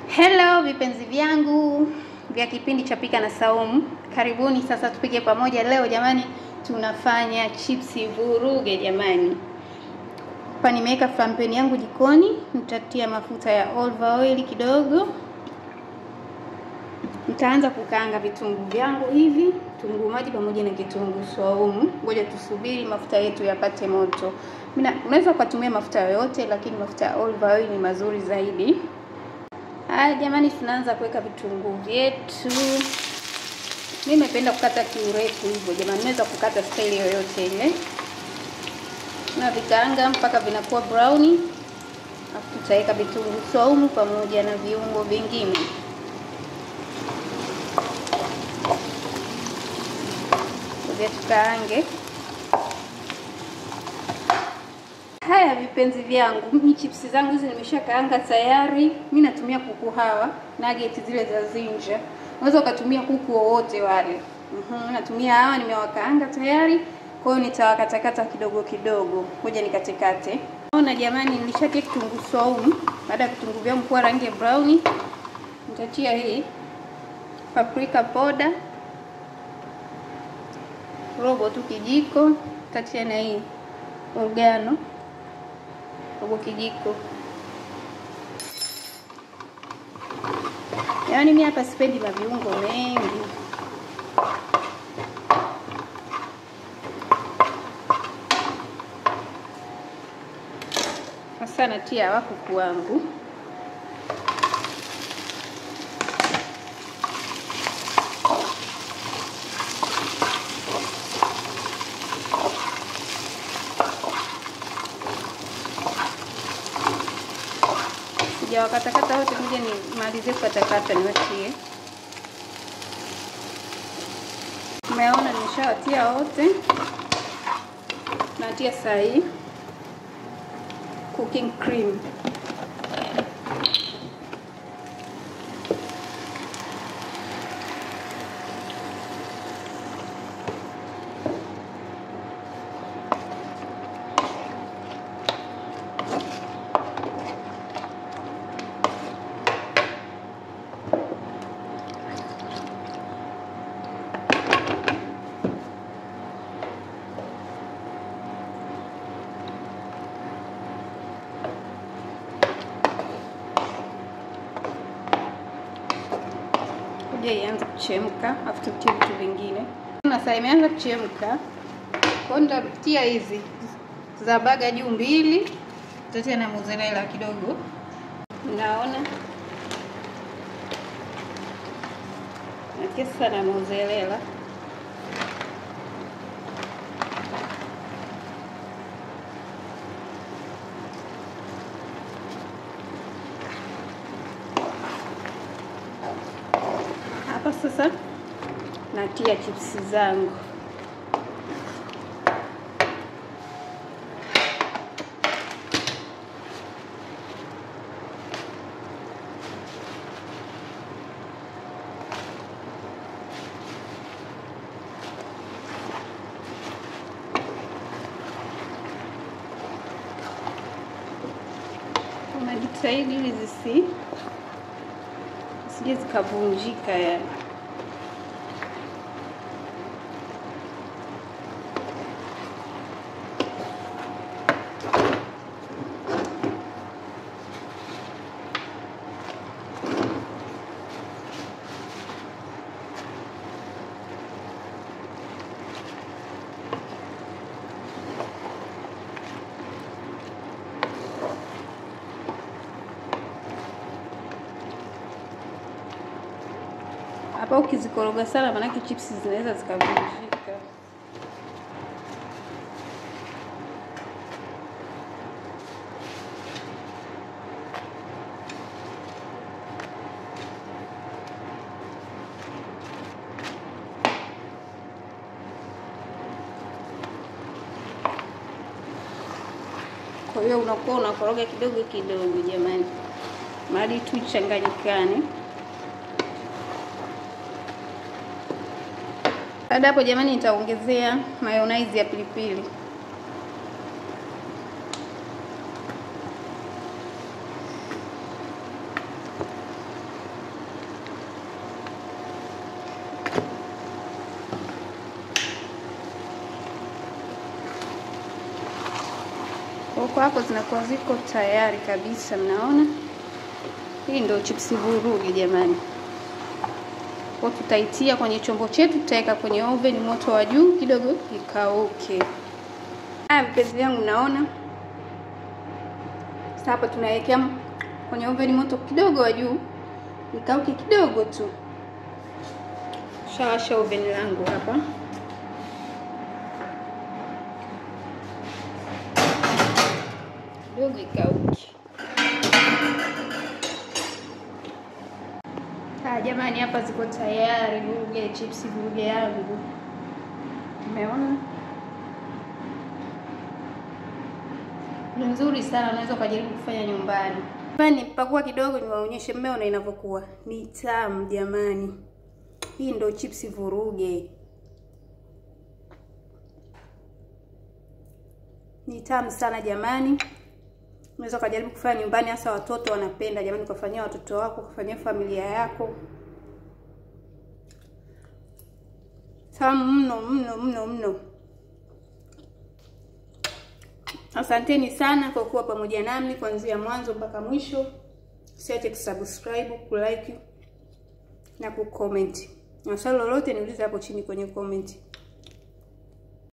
Hello vipenzi vyangu vya kipindi cha Pika na Saumu. Karibuni sasa tupike pamoja leo jamani, tunafanya chipsi vuruge jamani. Hapa nimeweka flampeni yangu jikoni, nitatia mafuta ya olive oil kidogo. Nitaanza kukaanga vitunguu vyangu hivi, vitunguu maji pamoja na kitunguu saumu. Ngoja tusubiri mafuta yetu yapate moto. Unaweza kutumia mafuta yoyote, lakini mafuta ya olive oil ni mazuri zaidi. Haya jamani, tunaanza kuweka vitunguu vyetu. Mimi nimependa kukata kiurefu hivyo jamani, unaweza kukata style yoyote ile. Na vikaanga mpaka vinakuwa brown. Alafu tutaweka vitunguu saumu pamoja na viungo vingine. Ngoja tukaange. Haya vipenzi vyangu, mimi chipsi zangu hizi nimeshakaanga tayari. Mimi natumia kuku hawa, nugget zile za Zinja. Unaweza ukatumia kuku wowote wale. Natumia hawa, nimewakaanga tayari. Kwa hiyo nitawakatakata kidogo kidogo. Ngoja nikatekate. Naona jamani, nilishatia kitunguu saumu. Baada ya vitunguu vyangu kuwa rangi ya brown, nitatia hii paprika powder. Robo tu kijiko. Nitatia na hii oregano. Robo kijiko. Yaani mimi hapa sipendi maviungo mengi. Sasa natia wa kuku wangu. Wakatakata wote, ngoja nimalize kukatakata niwatie. Umeona nimeshawatia wote. Natia sahi cooking cream. Ianze kuchemka, afu tutie vitu vingine. Na sasa imeanza kuchemka. Kwa hiyo nitatia hizi za baga juu mbili. Nitatia na mozzarella kidogo. Naona. Natia sana mozzarella. Hapa sasa natia chipsi zangu. Unajitahidi ili zisije zikavunjika yani. Hapa ukizikoroga sana maana chips zinaweza zikavunjika. Kwa hiyo unakuwa unakoroga kidogo kidogo jamani. Hadi tu changanyikane. Baada hapo jamani, nitaongezea mayonnaise ya pilipili. zikishatoka hapo zinakuwa ziko tayari kabisa. Mnaona, hii ndio chipsi vuruge jamani. Kwa tutaitia kwenye chombo chetu, tutaweka kwenye oven moto wa juu kidogo ikauke. Haya mpenzi wangu, mnaona sasa hapa tunawekea kwenye oven moto kidogo wa juu ikauke kidogo tu. Shawasha oven langu hapa. Kidogo ikauke. Jamani, hapa ziko tayari vuruge, chipsi vuruge yangu. Umeona? Ni nzuri sana, unaweza kujaribu kufanya nyumbani. Nipakua kidogo niwaonyeshe mmeona inavyokuwa. Ni tamu jamani. Hii ndio chipsi vuruge. Ni tamu sana jamani. Unaweza kujaribu kufanya nyumbani, hasa watoto wanapenda jamani, kufanyia watoto wako, kufanyia familia yako. Tamu mno mno mno mno. Asanteni sana kwa kuwa pamoja nami kuanzia mwanzo mpaka mwisho. Usiache kusubscribe, kulike na kucomment. Na swali lolote niulize hapo chini kwenye comment.